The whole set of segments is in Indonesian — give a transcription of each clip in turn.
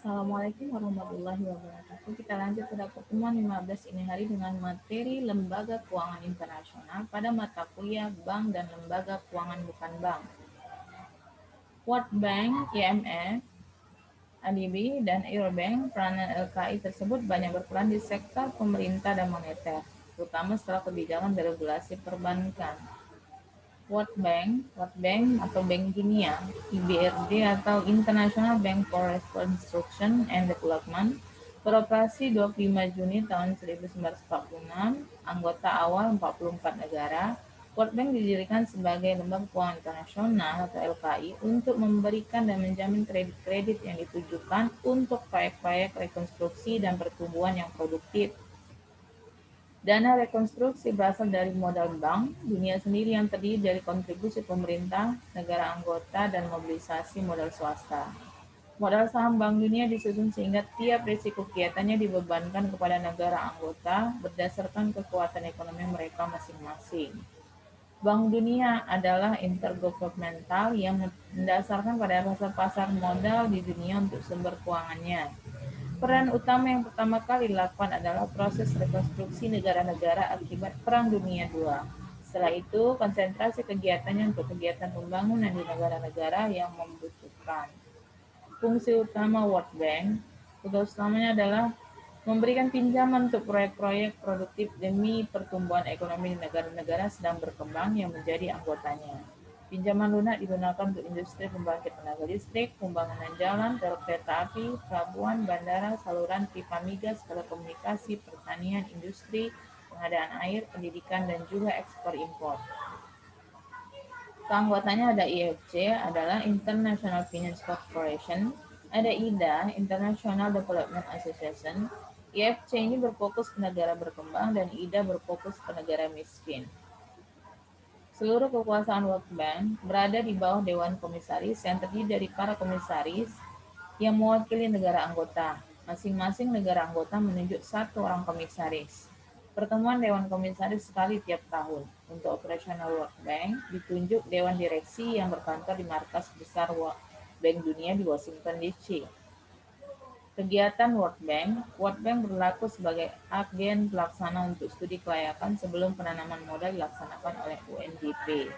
Assalamualaikum warahmatullahi wabarakatuh. Kita lanjut pada pertemuan 15 ini hari dengan materi Lembaga Keuangan Internasional pada mata kuliah Bank dan Lembaga Keuangan Bukan Bank. World Bank, IMF, ADB, dan Eurobank, peranan LKI tersebut banyak berperan di sektor pemerintah dan moneter, terutama setelah kebijakan deregulasi perbankan. World Bank atau Bank Dunia, IBRD atau International Bank for Reconstruction and Development, beroperasi 25 Juni tahun 1946, anggota awal 44 negara. World Bank didirikan sebagai lembaga keuangan internasional atau LKI untuk memberikan dan menjamin kredit-kredit yang ditujukan untuk proyek-proyek rekonstruksi dan pertumbuhan yang produktif. Dana rekonstruksi berasal dari modal bank dunia sendiri yang terdiri dari kontribusi pemerintah, negara anggota, dan mobilisasi modal swasta. Modal saham Bank Dunia disusun sehingga tiap risiko kegiatannya dibebankan kepada negara anggota berdasarkan kekuatan ekonomi mereka masing-masing. Bank Dunia adalah intergovernmental yang mendasarkan pada pasar modal di dunia untuk sumber keuangannya. Peran utama yang pertama kali dilakukan adalah proses rekonstruksi negara-negara akibat Perang Dunia II. Setelah itu, konsentrasi kegiatannya untuk kegiatan pembangunan di negara-negara yang membutuhkan. Fungsi utama World Bank, tugas utamanya adalah memberikan pinjaman untuk proyek-proyek produktif demi pertumbuhan ekonomi di negara-negara sedang berkembang yang menjadi anggotanya. Pinjaman lunak digunakan untuk industri pembangkit tenaga listrik, pembangunan jalan, kereta api, pelabuhan, bandara, saluran pipa migas, telekomunikasi, pertanian, industri, pengadaan air, pendidikan, dan juga ekspor impor. Keanggotaannya ada IFC, adalah International Finance Corporation, ada IDA, International Development Association. IFC ini berfokus ke negara berkembang dan IDA berfokus ke negara miskin. Seluruh kekuasaan World Bank berada di bawah Dewan Komisaris yang terdiri dari para komisaris yang mewakili negara anggota. Masing-masing negara anggota menunjuk satu orang komisaris. Pertemuan Dewan Komisaris sekali tiap tahun. Untuk operasional World Bank, ditunjuk Dewan Direksi yang berkantor di markas besar Bank Dunia di Washington DC. Kegiatan World Bank berlaku sebagai agen pelaksana untuk studi kelayakan sebelum penanaman modal dilaksanakan oleh UNDP.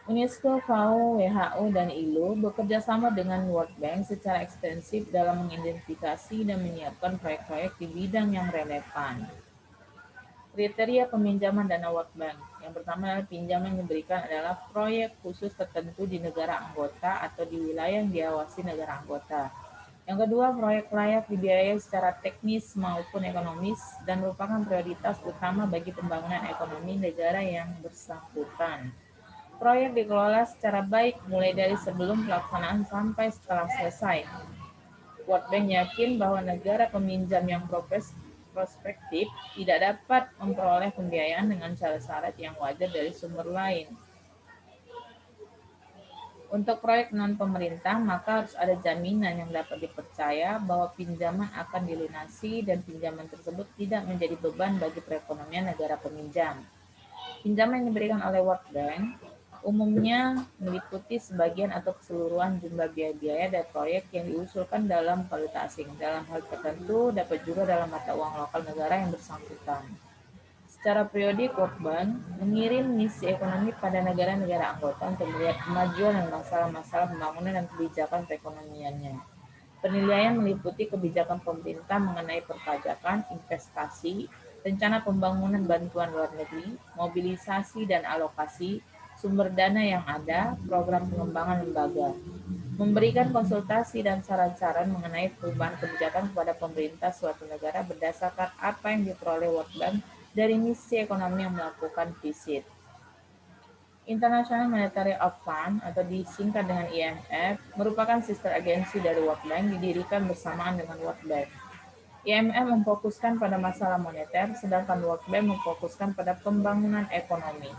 UNESCO, FAO, WHO, dan ILO bekerja sama dengan World Bank secara ekstensif dalam mengidentifikasi dan menyiapkan proyek-proyek di bidang yang relevan. Kriteria peminjaman dana World Bank. Yang pertama adalah pinjaman yang diberikan adalah proyek khusus tertentu di negara anggota atau di wilayah yang diawasi negara anggota. Yang kedua, proyek layak dibiayai secara teknis maupun ekonomis dan merupakan prioritas utama bagi pembangunan ekonomi negara yang bersangkutan. Proyek dikelola secara baik mulai dari sebelum pelaksanaan sampai setelah selesai. World Bank yakin bahwa negara peminjam yang prospektif tidak dapat memperoleh pembiayaan dengan syarat-syarat yang wajar dari sumber lain. Untuk proyek non-pemerintah, maka harus ada jaminan yang dapat dipercaya bahwa pinjaman akan dilunasi dan pinjaman tersebut tidak menjadi beban bagi perekonomian negara peminjam. Pinjaman yang diberikan oleh World Bank umumnya meliputi sebagian atau keseluruhan jumlah biaya-biaya dan proyek yang diusulkan dalam valuta asing. Dalam hal tertentu dapat juga dalam mata uang lokal negara yang bersangkutan. Secara periodik, World Bank mengirim misi ekonomi pada negara-negara anggota untuk melihat kemajuan dan masalah-masalah pembangunan dan kebijakan perekonomiannya. Penilaian meliputi kebijakan pemerintah mengenai perpajakan, investasi, rencana pembangunan bantuan luar negeri, mobilisasi dan alokasi, sumber dana yang ada, program pengembangan lembaga. Memberikan konsultasi dan saran-saran mengenai perubahan kebijakan kepada pemerintah suatu negara berdasarkan apa yang diperoleh World Bank dari misi ekonomi yang melakukan visit. International Monetary Fund atau disingkat dengan IMF merupakan sister agensi dari World Bank didirikan bersamaan dengan World Bank. IMF memfokuskan pada masalah moneter, sedangkan World Bank memfokuskan pada pembangunan ekonomi.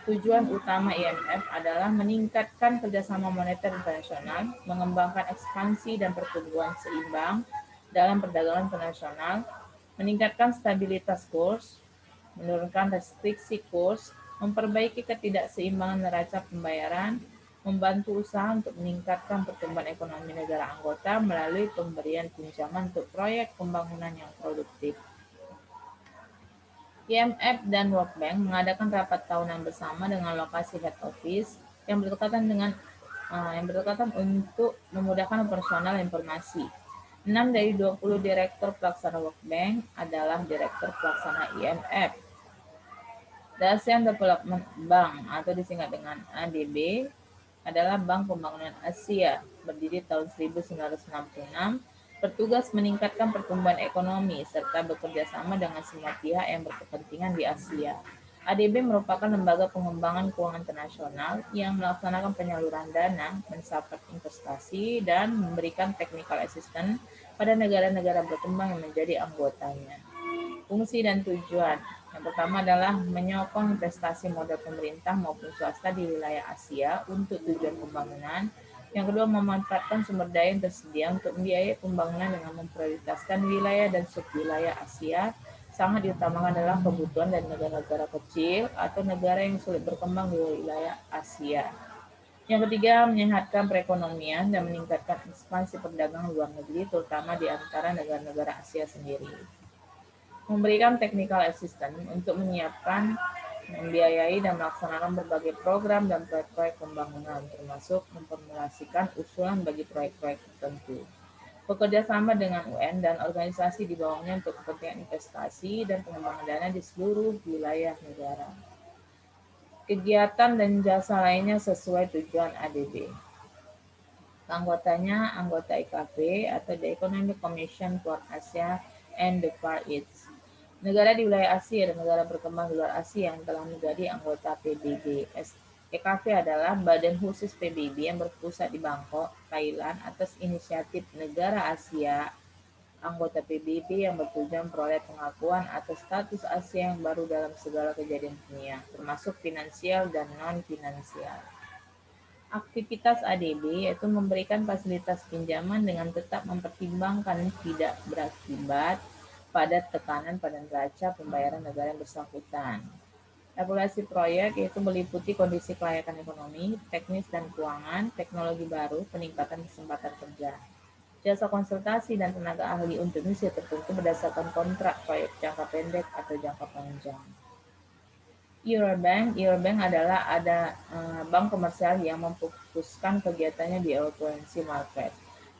Tujuan utama IMF adalah meningkatkan kerjasama moneter internasional, mengembangkan ekspansi dan pertumbuhan seimbang dalam perdagangan internasional, meningkatkan stabilitas kurs, menurunkan restriksi kurs, memperbaiki ketidakseimbangan neraca pembayaran, membantu usaha untuk meningkatkan pertumbuhan ekonomi negara anggota melalui pemberian pinjaman untuk proyek pembangunan yang produktif. IMF dan World Bank mengadakan rapat tahunan bersama dengan lokasi head office yang berdekatan untuk memudahkan operasional informasi. 6 dari 20 direktur pelaksana World Bank adalah direktur pelaksana IMF. The ASEAN Development Bank atau disingkat dengan ADB adalah Bank Pembangunan Asia, berdiri tahun 1966, bertugas meningkatkan pertumbuhan ekonomi serta bekerja sama dengan semua pihak yang berkepentingan di Asia. ADB merupakan lembaga pengembangan keuangan internasional yang melaksanakan penyaluran dana, mensupport investasi, dan memberikan technical assistance pada negara-negara berkembang yang menjadi anggotanya. Fungsi dan tujuan. Yang pertama adalah menyokong investasi modal pemerintah maupun swasta di wilayah Asia untuk tujuan pembangunan. Yang kedua, memanfaatkan sumber daya yang tersedia untuk membiayai pembangunan dengan memprioritaskan wilayah dan subwilayah Asia. Sangat diutamakan adalah kebutuhan dari negara-negara kecil atau negara yang sulit berkembang di wilayah Asia. Yang ketiga, menyehatkan perekonomian dan meningkatkan ekspansi perdagangan luar negeri, terutama di antara negara-negara Asia sendiri. Memberikan technical assistance untuk menyiapkan, membiayai, dan melaksanakan berbagai program dan proyek-proyek pembangunan, termasuk memformulasikan usulan bagi proyek-proyek tertentu. Bekerja sama dengan UN dan organisasi di bawahnya untuk kepentingan investasi dan pengembangan dana di seluruh wilayah negara. Kegiatan dan jasa lainnya sesuai tujuan ADB. Anggotanya anggota IKP atau the Economic Commission for Asia and the Far East. Negara di wilayah Asia dan negara berkembang di luar Asia yang telah menjadi anggota PBB. EKP adalah badan khusus PBB yang berpusat di Bangkok, Thailand atas inisiatif negara Asia anggota PBB yang bertujuan memperoleh pengakuan atas status Asia yang baru dalam segala kejadian dunia, termasuk finansial dan non-finansial. Aktivitas ADB yaitu memberikan fasilitas pinjaman dengan tetap mempertimbangkan tidak berakibat pada tekanan pada neraca pembayaran negara yang bersangkutan. Evaluasi proyek yaitu meliputi kondisi kelayakan ekonomi, teknis dan keuangan, teknologi baru, peningkatan kesempatan kerja. Jasa konsultasi dan tenaga ahli untuk misi tertentu berdasarkan kontrak proyek jangka pendek atau jangka panjang. Eurobank adalah bank komersial yang memfokuskan kegiatannya di currency market.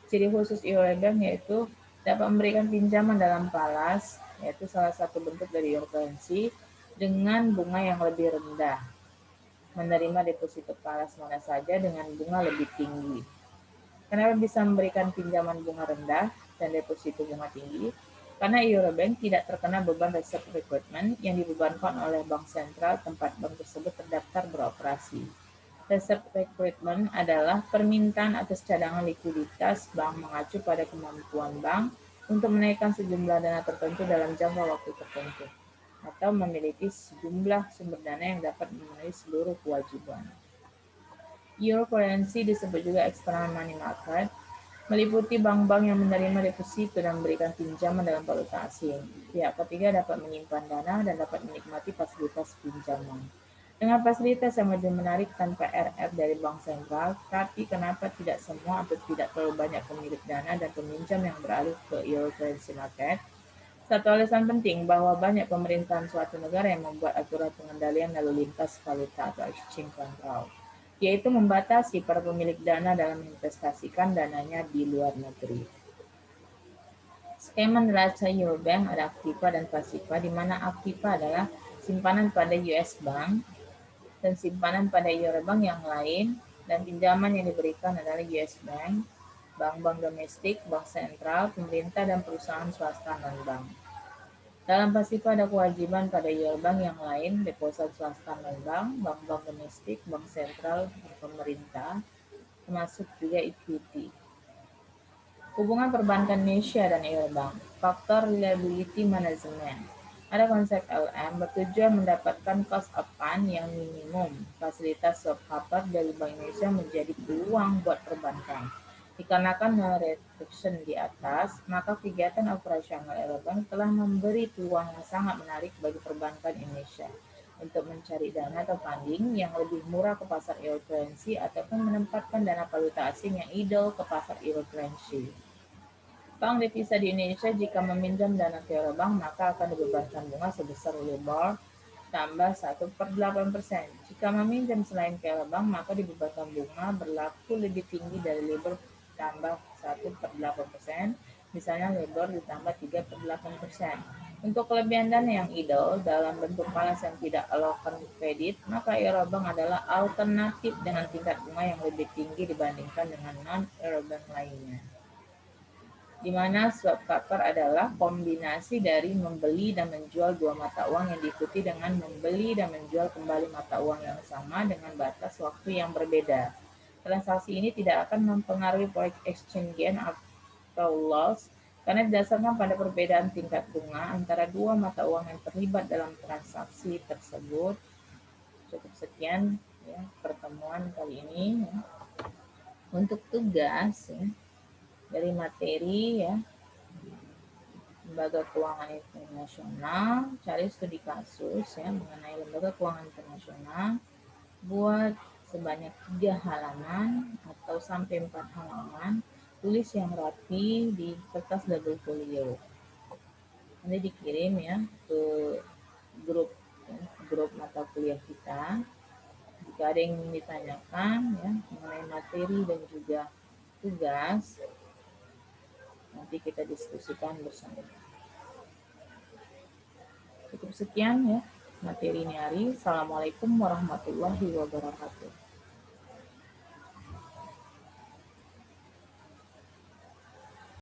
Ciri khusus Eurobank yaitu dapat memberikan pinjaman dalam falas, yaitu salah satu bentuk dari currency, dengan bunga yang lebih rendah. Menerima deposito falas mana saja dengan bunga lebih tinggi. Kenapa bisa memberikan pinjaman bunga rendah dan deposito bunga tinggi? Karena Eurobank tidak terkena beban reserve requirement yang dibebankan oleh bank sentral tempat bank tersebut terdaftar beroperasi. Reserve requirement adalah permintaan atas cadangan likuiditas bank mengacu pada kemampuan bank untuk menaikkan sejumlah dana tertentu dalam jangka waktu tertentu, atau memiliki sejumlah sumber dana yang dapat memenuhi seluruh kewajiban. Euro currency disebut juga external money market, meliputi bank-bank yang menerima deposito dan memberikan pinjaman dalam valuta asing. Pihak ketiga dapat menyimpan dana dan dapat menikmati fasilitas pinjaman. Dengan fasilitas yang lebih menarik tanpa RR dari bank sentral, tapi kenapa tidak semua atau tidak terlalu banyak pemilik dana dan peminjam yang beralih ke Euro currency market? Satu alasan penting bahwa banyak pemerintahan suatu negara yang membuat aturan pengendalian lalu lintas valuta atau exchange control, yaitu membatasi para pemilik dana dalam menginvestasikan dananya di luar negeri. Skema neraca Eurobank ada aktiva dan pasiva, di mana aktiva adalah simpanan pada US Bank dan simpanan pada Eurobank yang lain, dan pinjaman yang diberikan adalah US Bank, bank-bank domestik, bank sentral, pemerintah, dan perusahaan swasta non-bank. Dalam pasiva ada kewajiban pada Eurobank yang lain, deposit swasta non-bank, bank-bank domestik, bank sentral, dan pemerintah, termasuk juga equity. Hubungan perbankan Indonesia dan Eurobank. Faktor liability management. Ada konsep LM bertujuan mendapatkan cost of fund yang minimum. Fasilitas swap cover dari Bank Indonesia menjadi peluang buat perbankan. Dikarenakan reduction di atas, maka kegiatan operasional Eurobank telah memberi peluang yang sangat menarik bagi perbankan Indonesia. untuk mencari dana atau funding yang lebih murah ke pasar yield currency ataupun menempatkan dana valuta asing yang idle ke pasar yield currency. Bank devisa di Indonesia jika meminjam dana ke Eurobank maka akan dibebankan bunga sebesar LIBOR tambah 1/8%. Jika meminjam selain ke Eurobank maka dibebankan bunga berlaku lebih tinggi dari LIBOR tambah 1/8%, misalnya LIBOR ditambah 3/8%. Untuk kelebihan dana yang idle dalam bentuk falas yang tidak alokan kredit, maka Eurobank adalah alternatif dengan tingkat bunga yang lebih tinggi dibandingkan dengan non-Eurobank lainnya. Di mana swap faktor adalah kombinasi dari membeli dan menjual dua mata uang yang diikuti dengan membeli dan menjual kembali mata uang yang sama dengan batas waktu yang berbeda. Transaksi ini tidak akan mempengaruhi forex exchange gain atau loss karena didasarkan pada perbedaan tingkat bunga antara dua mata uang yang terlibat dalam transaksi tersebut. Cukup sekian ya pertemuan kali ini ya. Untuk tugas ya, dari materi ya, lembaga keuangan internasional, cari studi kasus ya mengenai lembaga keuangan internasional, buat sebanyak 3 halaman atau sampai 4 halaman, tulis yang rapi di kertas double folio. Nanti dikirim ya ke grup ya, grup mata kuliah kita. Jika ada yang ingin ditanyakan ya mengenai materi dan juga tugas, nanti kita diskusikan bersama. Cukup sekian ya materi ini hari. Assalamualaikum warahmatullahi wabarakatuh.